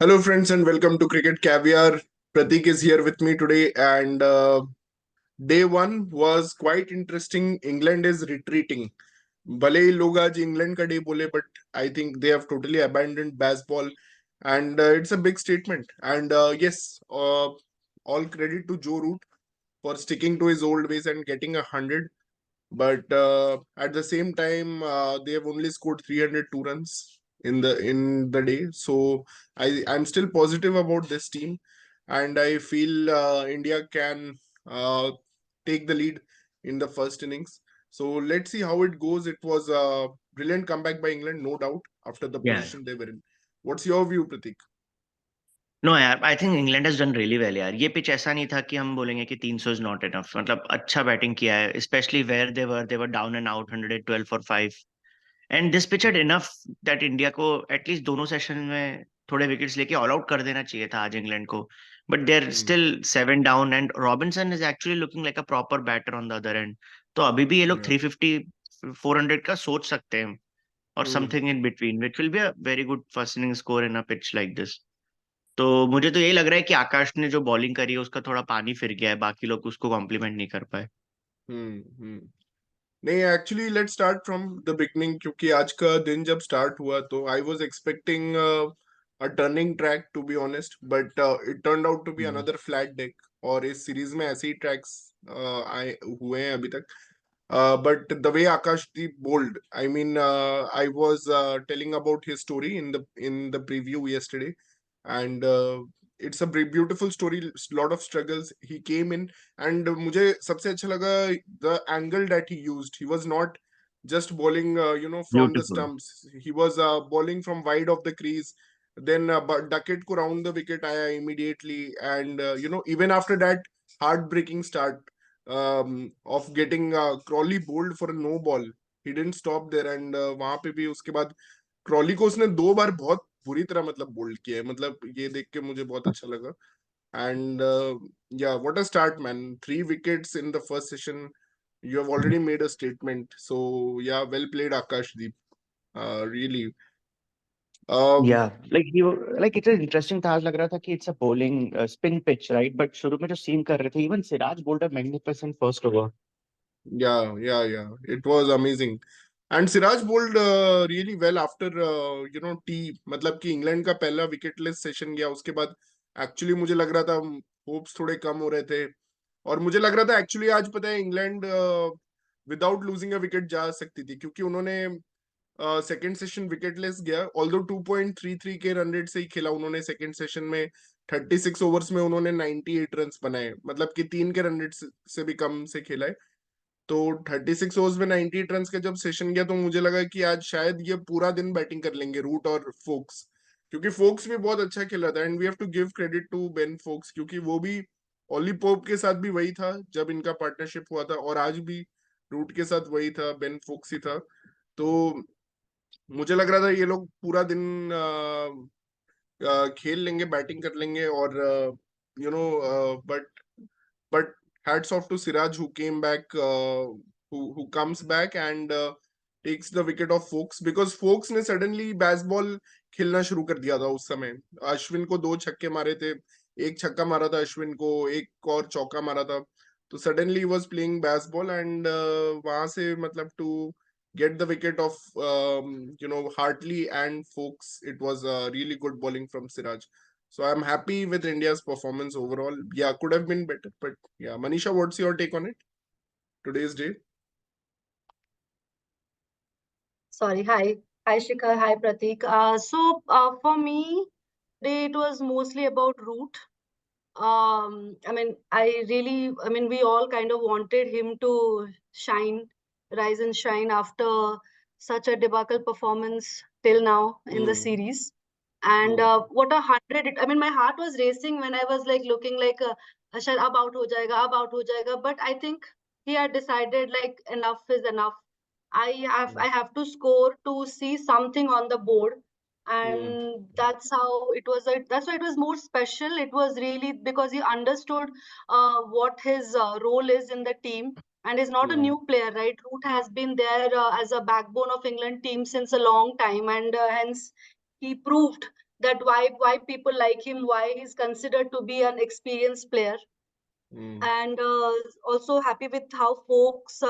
Hello, friends, and welcome to Cricket Caviar. Pratik is here with me today, and day one was quite interesting. England is retreating. भले ही लोग आज England का day बोले, but I think they have totally abandoned Bazball, and it's a big statement. And yes, all credit to Joe Root for sticking to his old ways and getting 100. But at the same time, they have only scored 302 runs in the day. So I'm still positive about this team, and I feel India can uh, take the lead in the first innings. So let's see how it goes. It was a brilliant comeback by England, no doubt, after the Yeah. position they were in. What's your view, Pratik? No यार, I think England has done really well यार। ये pitch ऐसा नहीं था कि हम बोलेंगे कि 300 इज नॉट इनफ। मतलब अच्छा बैटिंग किया है, specially where they were down and out 112 for 5। And this pitch had enough that India को एटलीस्ट दोनों सेशन में थोड़े विकेट्स लेके ऑल आउट कर देना चाहिए था आज इंग्लैंड को। But they are Hmm. Still 7 down and Robinson is actually looking like a proper batter on the other end. तो अभी भी ये लोग Yeah. 350 400 का सोच सकते हैं, और Hmm. Something in between which will be a very good first inning score in a pitch like this. तो मुझे तो यही लग रहा है कि आकाश ने जो बॉलिंग करी है उसका थोड़ा पानी फिर गया है, बाकी लोग उसको कॉम्प्लीमेंट नहीं कर पाए। Hmm. नहीं, actually let's start from the beginning, क्योंकि आज का दिन जब स्टार्ट हुआ तो I was expecting a turning track, to be honest, but it turned out to be hmm. Another flat deck. और इस सीरीज में ऐसे ही ट्रैक्स आए हुए हैं अभी तक। But the way Akashdeep bowled, I mean, I was telling about his story in the preview yesterday, and it's a beautiful story. Lot of struggles. He came in, and मुझे सबसे अच्छा लगा the angle that he used. He was not just bowling, from the beautiful. stumps. He was bowling from wide of the crease. Then but Duckett को round the wicket आया immediately, and even after that heartbreaking start of getting Crawley bowled for a no ball. He didn't stop there, and वहां पे भी उसके बाद Crawley को उसने दो बार बहुत बुरी तरह मतलब बोल्ड किया है। मतलब ये देख के मुझे बहुत अच्छा लगा। एंड या, what a start man, 3 wickets in the first session. You have already made a statement, so yeah, well played, Akashdeep. Really. Yeah um like it is interesting था। आज लग रहा था कि it's a bowling spin pitch, right? But शुरू में जो seen कर रहे थे, even Siraj bowled a magnificent first over. yeah, it was amazing. And Siraj bowled really well after T, मतलब कि इंग्लैंड का पहला विकेटलेस सेशन गया उसके बाद। एक्चुअली मुझे लग रहा था होप्स थोड़े कम हो रहे थे, और मुझे लग रहा था एक्चुअली आज पता है England without losing a wicket जा सकती थी, क्योंकि उन्होंने सेकेंड सेशन विकेटलेस गया। ऑल्दो 2.33 के रन रेट से ही खेला उन्होंने सेकेंड सेशन में। 36 ओवर्स में उन्होंने 98 रन बनाए, मतलब कि 3 के रन रेट से भी कम से खेला है। तो 36 ओवर्स में 98 रन का जब सेशन गया तो मुझे लगा कि आज शायद ये पूरा दिन बैटिंग कर लेंगे रूट और फोक्स, क्योंकि फोक्स भी बहुत अच्छा खेला था। And we have to give credit to Ben Foakes, क्योंकि वो भी ओली पोप के साथ भी वही था जब इनका पार्टनरशिप हुआ था, और आज भी रूट के साथ वही था, बेन फोक्स ही था। तो मुझे लग रहा था ये लोग पूरा दिन खेल लेंगे, बैटिंग कर लेंगे, और but but hats off to Siraj, who came back, who comes back and takes the wicket of Fox, because Fox ने suddenly baseball खेलना शुरू कर दिया था उस समय। अश्विन को 2 छक्के मारे थे, एक छक्का मारा था अश्विन को, एक और चौका मारा था। तो suddenly he was playing baseball, and वहां से मतलब to get the wicket of Hartley and Fox, it was a really good bowling from Siraj. So I'm happy with India's performance overall. Yeah, could have been better, but yeah. Manisha, what's your take on it? Today's day? Sorry. Hi. Hi, Shikhar. Hi, Pratik. For me, it was mostly about root. I mean, we all kind of wanted him to shine, rise and shine after such a debacle performance till now in the Hmm. series. And Hmm. what a hundred! I mean, my heart was racing when I was like looking like, "Shall ab out ho jayega, ab out ho jayega." But I think he had decided like enough is enough. I have to score to see something on the board, Hmm. and that's how it was. That's why it was more special. It was really because he understood what his role is in the team, and is not a Hmm. new player, right? Root has been there as a backbone of England team since a long time, and hence he proved that why people like him, why he's considered to be an experienced player. And also happy with how folks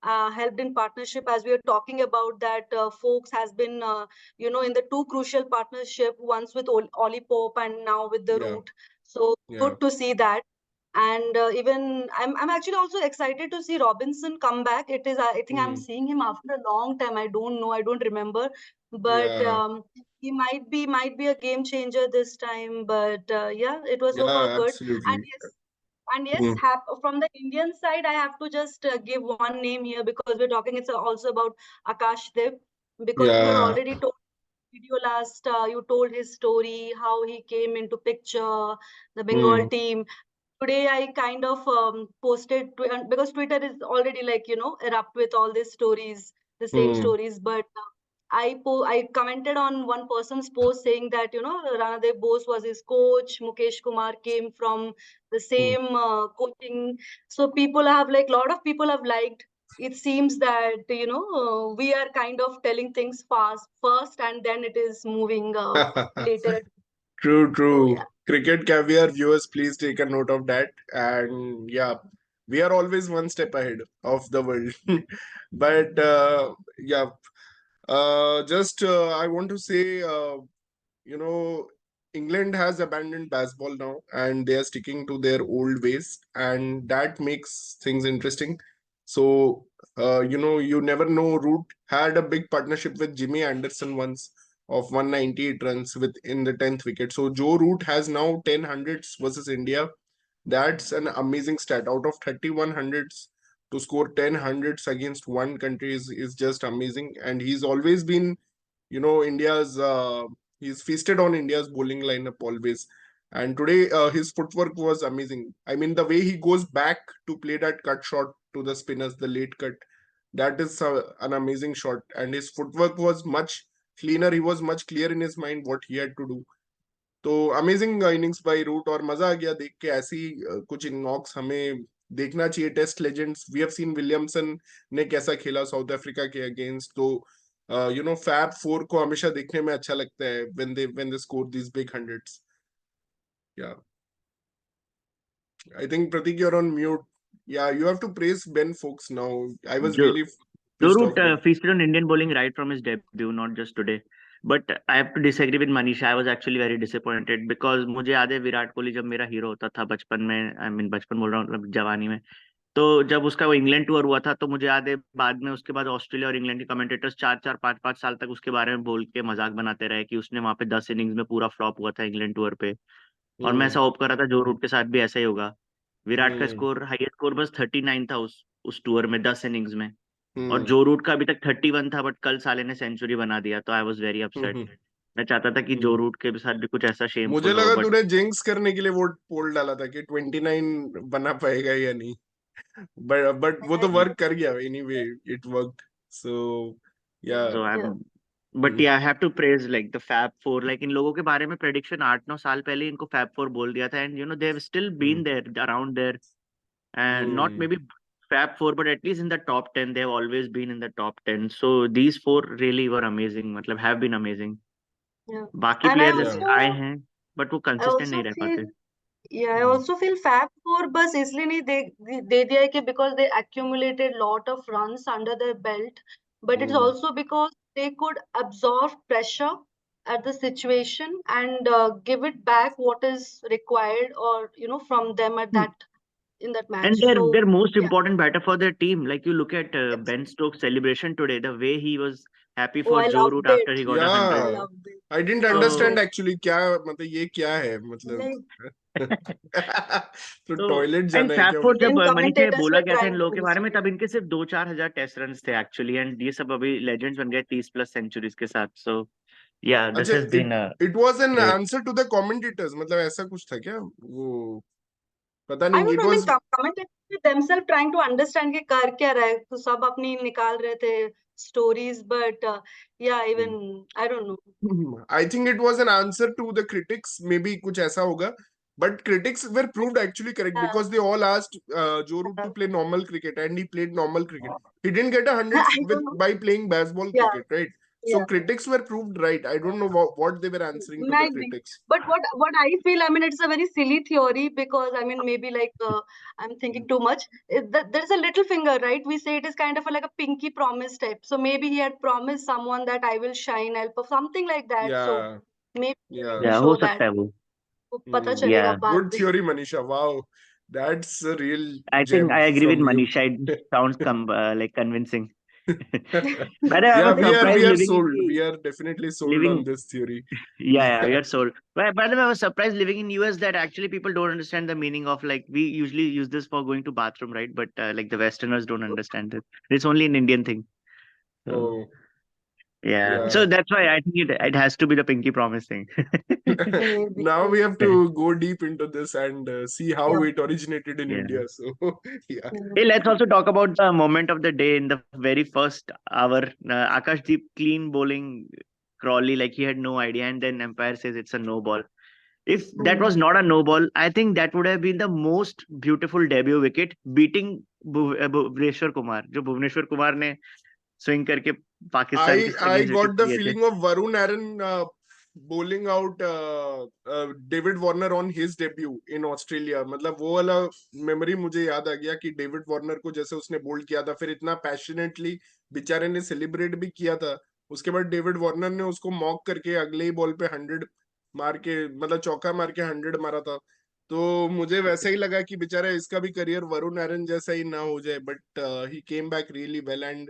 helped in partnership, as we are talking about that. Folks has been in the two crucial partnership, once with Ollie Pope and now with the Yeah. Root. So Yeah. good to see that. And even I'm actually also excited to see Robinson come back. It is I think I'm seeing him after a long time. I don't know, I don't remember, but Yeah. he might be a game changer this time. But yeah, it was so far Yeah. good. Absolutely. And yes, from the Indian side, I have to just give one name here, because we're talking. It's also about Akashdeep, because you had Yeah. already told video last. You told his story, how he came into picture, the Bengal team. Today I kind of posted because Twitter is already like erupt with all these stories, the same stories. But I commented on one person's post saying that Ranadev Bose was his coach. Mukesh Kumar came from the same coaching. So people have like lot of people have liked. It seems that we are kind of telling things fast first, and then it is moving later. True, So true. yeah. Cricket caviar viewers, please take a note of that. And yeah, we are always one step ahead of the world. But yeah, just I want to say, you know, England has abandoned baseball now and they are sticking to their old ways, and that makes things interesting. So, you never know. Root had a big partnership with Jimmy Anderson once of 198 runs with in the 10th wicket. So, Joe Root has now 10 hundreds versus India. That's an amazing stat. Out of 31 hundreds, to score 10 hundreds against one country is just amazing. And he's always been India's he's feasted on India's bowling lineup always. And today his footwork was amazing. I mean, the way he goes back to play that cut shot to the spinners, the late cut, that is an amazing shot. And his footwork was much cleaner. He was much clear in his mind what he had to do. तो amazing innings by root, और मजा आ गया देख के ऐसी कुछ Knox हमें देखना चाहिए। Test legends we have seen Williamson ने कैसा खेला साउथ अफ्रीका के अगेंस्ट। तो फैब फोर को हमेशा देखने में अच्छा लगता है when they score this big hundreds. या I think Pratik you are on mute. या you have to praise Ben Foakes now. I was Joe, really Joe pissed Root off him. feasted on Indian bowling right from his debut, not just today. But I have to disagree with Manish. I was actually very disappointed because मुझे याद है विराट कोहली जब मेरा hero होता था बचपन में, I mean बचपन बोल रहा हूँ मतलब जवानी में। तो जब उसका वो इंग्लैंड टूर हुआ था तो मुझे याद है बाद में उसके बाद ऑस्ट्रेलिया और इंग्लैंड के कमेंटेटर्स 4-4 5-5 साल तक उसके बारे में बोल के मजाक बनाते रहे कि उसने वहां पे 10 इनिंग्स में पूरा फ्लॉप हुआ था इंग्लैंड टूर पे। और मैं ऐसा होप कर रहा था जो रूट के साथ भी ऐसा ही होगा। विराट का स्कोर हाईएस्ट स्कोर बस 39 था उस टूर में 10 इनिंग्स में। और जो रूट का अभी तक 31 था, बट कल साले ने सेंचुरी बना दिया तो आई वॉज वेरी अपसेट। मैं चाहता था कि जो रूट के साथ भी कुछ ऐसा मुझे शेमफुल हो, लगा बट तूने जिंक्स करने के लिए वो पोल डाला था कि 29 बना पाएगा या नहीं। बट वो तो वर्क कर गया एनीवे, इट वर्कड। सो या सो आई Yeah. But yeah I have to praise like the fab four. Like इन लोगों के बारे में प्रेडिक्शन 8-9 साल पहले ही इनको फैब फोर बोल दिया था, and they have still been there around there, and not maybe fab four but at least in the top 10 they have always been in the top 10। So these four really were amazing, मतलब have been amazing. Yeah. बाकी And players जैसे आए हैं but वो I consistent also नहीं रह feel पाते। Yeah, I also feel Fab Four बस इसलिए नहीं दे दिया है कि because they accumulated lot of runs under their belt, but it's also because they could absorb pressure at the situation and give it back what is required, or from them at that in that match. And they're So most yeah, important batter for their team. Like you look at yes. Ben Stokes' celebration today, the way he was happy Oh, for I Joe loved Root after it. he got या 100. I loved it. I didn't Loved So, understand it. Actually क्या मतलब ये क्या है मतलब। Like तो तो toilet and जाना है फैब क्या फोर उनको? जब Indian मनीष ने commentators बोला were गया था इन trying लोगों to के बारे में, destroy. तब इनके सिर्फ 2-4 हजार टेस्ट रन थे एक्चुअली, एंड ये सब अभी लेजेंड्स बन गए 30+ सेंचुरीज के साथ। सो या दिस अच्छा, has it been a it was an great. Answer to the commentators, मतलब ऐसा कुछ था क्या वो? पता I नहीं, don't it know. I mean, was. commentators themselves trying to understand कि कर क्या रहा है, तो सब अपनी निकाल रहे थे stories, but yeah, even I don't know. I think it was an answer to the critics, maybe कुछ ऐसा होगा। But critics were proved actually correct Yeah, because they all asked Joe Root to play normal cricket and he played normal cricket. He didn't get a hundred I don't know. by playing baseball Yeah, cricket, right? So Yeah. critics were proved right. I don't know what they were answering to I the agree. critics. But what I feel, I mean, it's a very silly theory because I mean, maybe like I'm thinking too much. There's a little finger, right? We say it is kind of like a pinky promise type. So maybe he had promised someone that I will shine, I'll perform something like that. So Yeah, maybe he need yeah. to या हो show that. सकता है वो. वो पता Hmm. चलेगा Yeah, बाद Good में. theory, Manisha. Wow, that's a real I think gem I agree with from you. Manisha. It sounds like convincing. But I Yeah, was we are surprised we are living in sold. the We are definitely sold on living. this theory. Yeah, we Yeah. are sold. But by the way, I was surprised living in US that actually people don't understand the meaning of, like, we usually use this for going to bathroom, right? But like the Westerners don't understand it. It's only an Indian thing. So Oh, yeah, yeah. so that's why I think it has to be the pinky promise thing. maybe, Now we have to go deep into this and see how yeah. it originated in Yeah. India. So, yeah. Hey, let's also talk about the moment of the day in the very first hour. Akashdeep clean bowling Crawley, like he had no idea, and then Empire says it's a no ball. If that was not a no ball, I think that would have been the most beautiful debut wicket, beating Bhuvneshwar Kumar, जो भुवनेश्वर कुमार ने swing करके पाकिस्तान के I against wicket got the लिए थे. feeling of Varun Aaron bowling out David Warner on his debut in Australia. मतलब वो वाला memory मुझे याद आ गया कि डेविड वार्नर को जैसे उसने बोल्ड किया था, फिर इतना पैशनेटली बेचारे ने सेलिब्रेट भी किया था. उसके बाद डेविड वार्नर ने उसको मॉक करके अगले ही बॉल पे 100 मार के, मतलब चौका मार के 100 मारा था. तो मुझे वैसा ही लगा कि बेचारा इसका भी करियर वरुण एरन जैसा ही ना हो जाए, but he came back really well and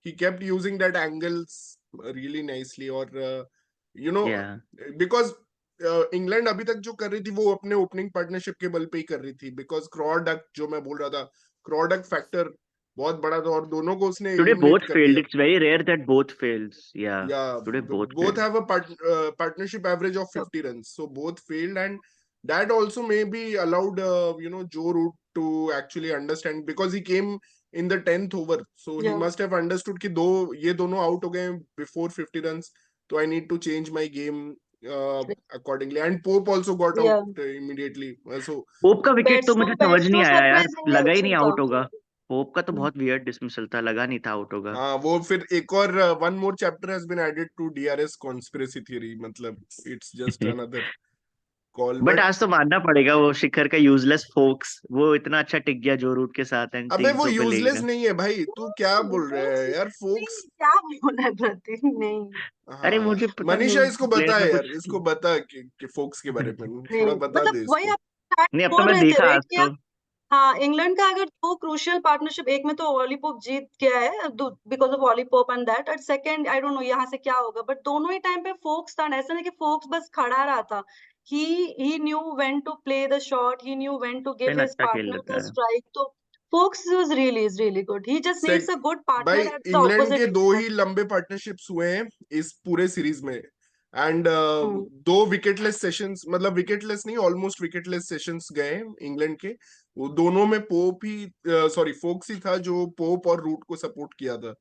he kept using that angles really nicely. और you know, Yeah. because England अभी तक जो कर रही थी वो अपने ओपनिंग पार्टनरशिप के बल पे ही कर रही थी, बिकॉज क्रॉडक जो मैं बोल रहा था, क्रॉडक फैक्टर बहुत बड़ा था और दोनों को उसने Today एलिमिनेट both कर failed. दिया. It's very rare that both fails. Yeah. Yeah, Today both both failed. have a partnership average of 50 runs, so both failed, and that also maybe allowed Joe Root to actually understand, because he came in the 10th over, so he Yeah. must have understood कि ये दोनों out हो गए before 50 runs, so I need to change my game accordingly. And Pope also got out Yeah. immediately, so pope का wicket तो मुझे समझ नहीं बेस्टो आया यार, सरप्राइजिंगली लगा ही अच्छा नहीं था. आउट होगा. पोप का तो बहुत वियर्ड डिसमिसल था, लगा नहीं था आउट होगा. हाँ, वो फिर एक और one more chapter has been added to DRS conspiracy theory, मतलब it's just another call. But but आज तो मानना पड़ेगा वो शिखर का यूजलेस फोक्स, वो इतना अच्छा टिक गया जो रूट के साथ एंड अबे वो 300 पे ले यूजलेस गया. नहीं है भाई, तू क्या बोल रहा है यार, नहीं, फोक्स. क्या बोला प्रतीक, नहीं अरे हाँ, मुझे पता नहीं मनीषा वो इसको प्लेयर बता में यार, कुछ. इसको बता कि फोक्स के बारे में नहीं थोड़ा बता मतलब दे वही इसको. आप शायद नहीं, अब तो बोल मैं रहे थे देखा राइट आज कि तो. हाँ, इंग्लैंड का अगर दो क्रूशियल पार्टनरशिप, एक में तो वॉलीपॉप जीत गया है बिकॉज ऑफ वॉलीपॉप and that, and second I don't know यहाँ से क्या होगा, बट दोनों ही टाइम पे फोक्स था. ऐसा नहीं कि फोक्स बस खड़ा रहा था. He knew when to play the shot, he knew when to give spin his अच्छा खेल पार्टनर द लेता है. स्ट्राइक. तो Foakes is really good. He just से नीड्स अ गुड भाई पार्टनर एट द इंग्लैंड के ऑपोजिट. दो ही लंबे पार्टनरशिप्स हुए हैं इस पूरे सीरीज में, एंड हम्म. दो विकेटलेस सेशंस, मतलब विकेटलेस नहीं, ऑलमोस्ट विकेटलेस सेशंस गए हैं इंग्लैंड के. वो दोनों में पोप ही, सॉरी फोक्स ही था जो पोप और रूट को सपोर्ट किया था.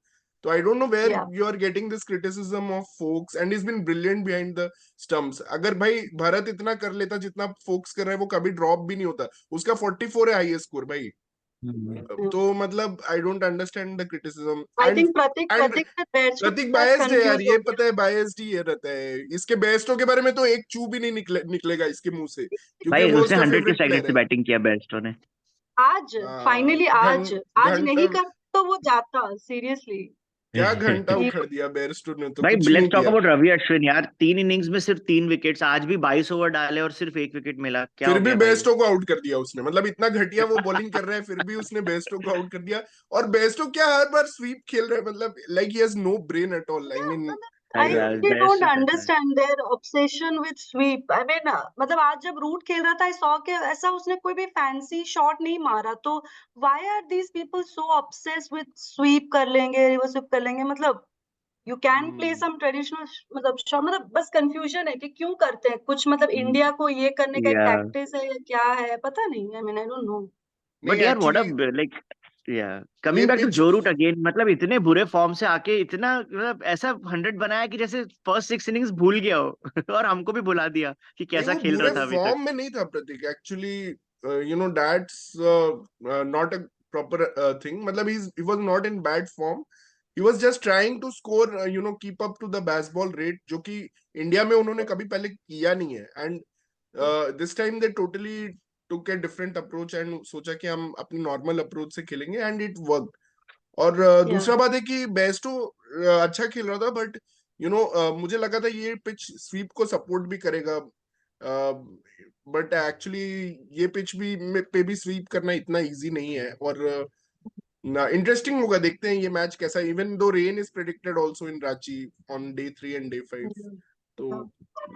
तो I don't know where yeah you are getting this criticism of Foakes, and is been brilliant behind the stumps. अगर भाई भारत इतना कर लेता जितना फोक्स कर रहा है, वो कभी ड्रॉप भी नहीं होता. उसका 44 है हाईएस्ट स्कोर भाई. तो मतलब I don't understand the criticism. I and think Prateek and Prateek best के प्रतीक साथ बायस्ड है यार, कंफ्यूज ये हो पता है, बायस्ड ही ये रहता है. इसके बेस्टो के बारे में तो एक चू भी नहीं निकलेगा इसके मुंह से, क्योंकि भाई वो उसने उसका 100 के फेवरेट स्ट्राइक रेट प्लेयर से है. बैटिंग किया बेस्टो ने. आज. फाइनली आज आज नहीं घंटा कर तो वो जाता सीरियसली. क्या घंटा ही उखड़ दिया बेयरस्टो ने, तो भाई कुछ लेट्स नहीं टॉक किया. अबाउट रवि अश्विन यार, 3 इनिंग्स में सिर्फ 3 विकेट्स, आज भी 22 ओवर डाले और सिर्फ 1 विकेट मिला. क्या फिर हो भी गया भाई. बेस्टो को आउट कर दिया उसने, मतलब इतना घटिया वो बॉलिंग कर रहा है, फिर भी उसने बेस्टो को आउट कर दिया. और बेस्टो क्या हर बार स्वीप खेल रहा है, मतलब like he has no brain at all. I mean I यार really don't बेस्टो कैसा है. understand their obsession with sweep. I mean, मतलब आज जब रूट खेल रहा था, I saw कि ऐसा उसने कोई भी फैंसी शॉट नहीं मारा. तो why are these people so obsessed with sweep कर लेंगे, रिवर्स स्वीप कर लेंगे? मतलब you can play some traditional मतलब शॉट. मतलब बस कंफ्यूजन है कि क्यों करते हैं कुछ, मतलब इंडिया को ये करने का एक या टैक्टिस है या क्या है, पता नहीं. I mean, I don't know. नहीं बट यार व्हाट एक्चुअली अ लाइक. या ये कमिंग बैक टू पिच, जो रूट अगेन, मतलब इतने बुरे फॉर्म से आके इतना, मतलब ऐसा 100 बनाया कि जैसे फर्स्ट 6 इनिंग्स भूल गया हो. और हमको भी भुला दिया कि नहीं कैसा वो खेल रहा बुरे था अभी तक. फॉर्म में नहीं था Pratik. Actually that's not a proper thing, मतलब he was not in bad form. he was just trying to score, keep up to the baseball rate, जो कि इंडिया में उन्होंने कभी पहले किया नहीं है. And this time they totally took a different approach and सोचा कि हम अपनी normal approach से खेलेंगे, and it worked. और दूसरा बात है कि बेस्टो अच्छा खेल रहा था, बट मुझे लगा था ये पिच स्वीप को सपोर्ट भी करेगा, बट एक्चुअली ये पिच पे भी स्वीप करना इतना इजी नहीं है. और इंटरेस्टिंग होगा, देखते हैं ये मैच कैसा, even though rain is predicted also in Ranchi on day 3 and day 5. तो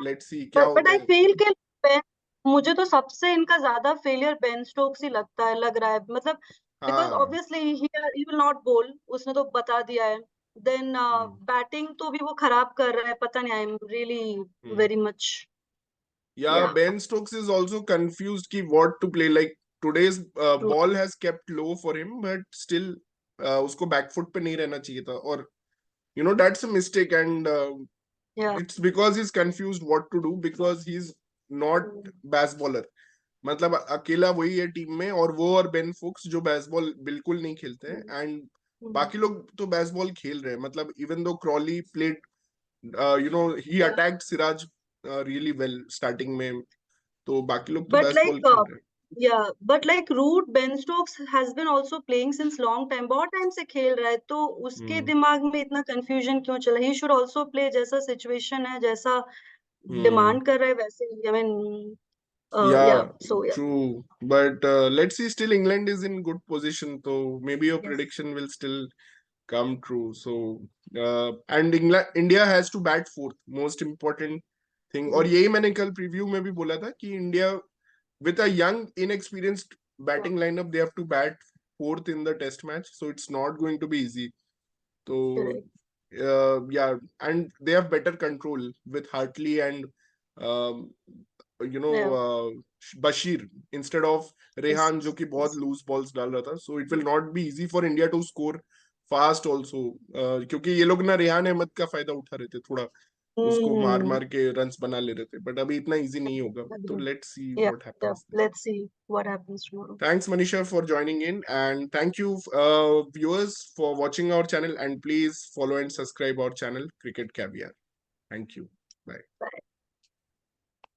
लेट्स सी क्या बट होता आई है. फील कि मुझे तो सबसे इनका ज्यादा फेलियर बेन स्टोक्स ही लग रहा है, मतलब बिकॉज हाँ. ऑब्वियसली ही विल नॉट बोल, उसने तो बता दिया है. देन बैटिंग तो भी वो खराब कर रहा है, पता नहीं, I am really very much. Yeah, या Ben Stokes is also confused ki what to play. Like today's true. ball has kept low for him, but still उसको back foot पे नहीं रहना चाहिए था. और that's a mistake, and या it's because he's confused what to do, because he's not bass bowler. मतलब अकेला वही है टीम में, और वो और बेन फुक्स जो बेसबॉल बिल्कुल नहीं खेलते हैं, एंड बाकी लोग तो बेसबॉल खेल रहे हैं. मतलब even though Crawley played, he attacked Siraj really well starting में, तो बाकी लोग तो बट बेसबॉल लाइक खेल रहे हैं. But like Root Ben Stokes has been also playing since long time, बहुत टाइम से खेल रहा है, तो उसके हम्म. दिमाग में इतना कंफ्यूजन क्यों चला? ही शुड आल्सो प्ले जैसा सिचुएशन है, जैसा हम्म. डिमांड कर रहा है वैसे ही, आई मीन. Yeah, या सो या true. But let's see. Still, England is in good position, so maybe your yes. prediction will still come true. So, and India has to bat fourth. Most important thing. और यही मैंने कल preview में भी बोला था कि India with a young, inexperienced batting lineup, they have to bat fourth in the test match. So it's not going to be easy. So yeah, and they have better control with Hartley and um, या Bashir instead of yes. Rehan, जो कि बहुत loose balls डाल रहा था. So it will not be easy for India to score fast also, क्योंकि ये लोग ना रेहान अहमद का फायदा उठा रहे थे थोड़ा, उसको मार मार के रन्स बना ले रहे थे, बट अभी इतना इजी नहीं होगा. तो let's see Yeah, what yeah. Happens. Let's see what happens tomorrow. Thanks, Manisha, for joining in, and thank you, viewers, for watching our channel. And please follow and subscribe our channel, Cricket Caviar. Thank you. Bye. Bye.